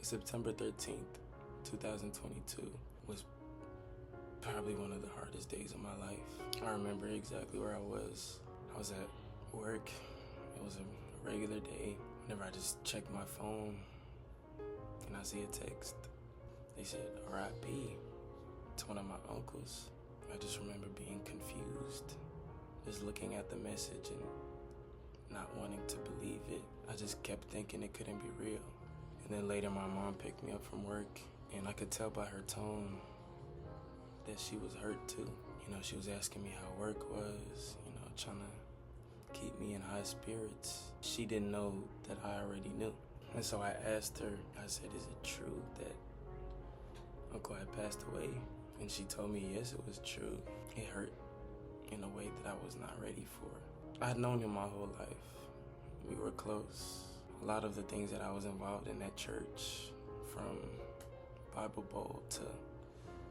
September 13th, 2022 was probably one of the hardest days of my life. I remember exactly where I was. I was at work. It was a regular day. Whenever I just checked my phone and I see a text, they said R.I.P. to one of my uncles. I just remember being confused, just looking at the message and not wanting to believe it. I just kept thinking it couldn't be real. And then later my mom picked me up from work, and I could tell by her tone that she was hurt too. You know, she was asking me how work was, you know, trying to keep me in high spirits. She didn't know that I already knew. And so I asked her, I said, is it true that Uncle had passed away? And she told me, yes, it was true. It hurt in a way that I was not ready for. I had known him my whole life. We were close. A lot of the things that I was involved in at church, from Bible Bowl to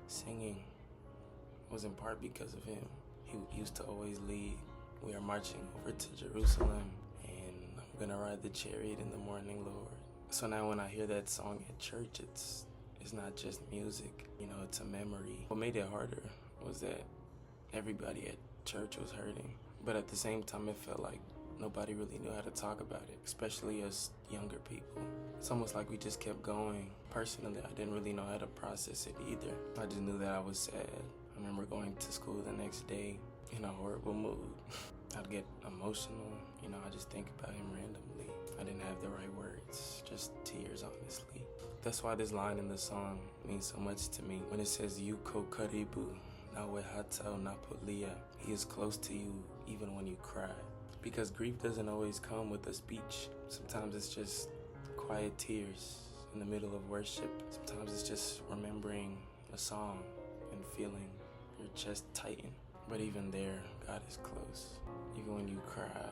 singing, was in part because of him. He used to always lead. We are marching over to Jerusalem, and I'm gonna ride the chariot in the morning, Lord. So now when I hear that song at church, it's not just music, you know, it's a memory. What made it harder was that everybody at church was hurting, but at the same time it felt like nobody really knew how to talk about it, especially us younger people. It's almost like we just kept going. Personally, I didn't really know how to process it either. I just knew that I was sad. I remember going to school the next day in a horrible mood. I'd get emotional, you know, I just think about him randomly. I didn't have the right words, just tears, honestly. That's why this line in the song means so much to me. When it says, Yuko karibu, nawe hata unapolia, he is close to you even when you cry. Because grief doesn't always come with a speech. Sometimes it's just quiet tears in the middle of worship. Sometimes it's just remembering a song and feeling your chest tighten. But even there, God is close. Even when you cry,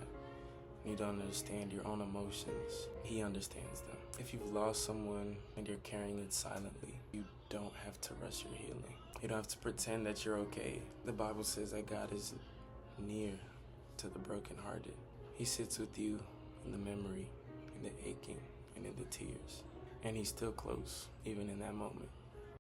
you don't understand your own emotions, He understands them. If you've lost someone and you're carrying it silently, you don't have to rush your healing. You don't have to pretend that you're okay. The Bible says that God is near to the brokenhearted. He sits with you in the memory, in the aching, and in the tears. And He's still close, even in that moment.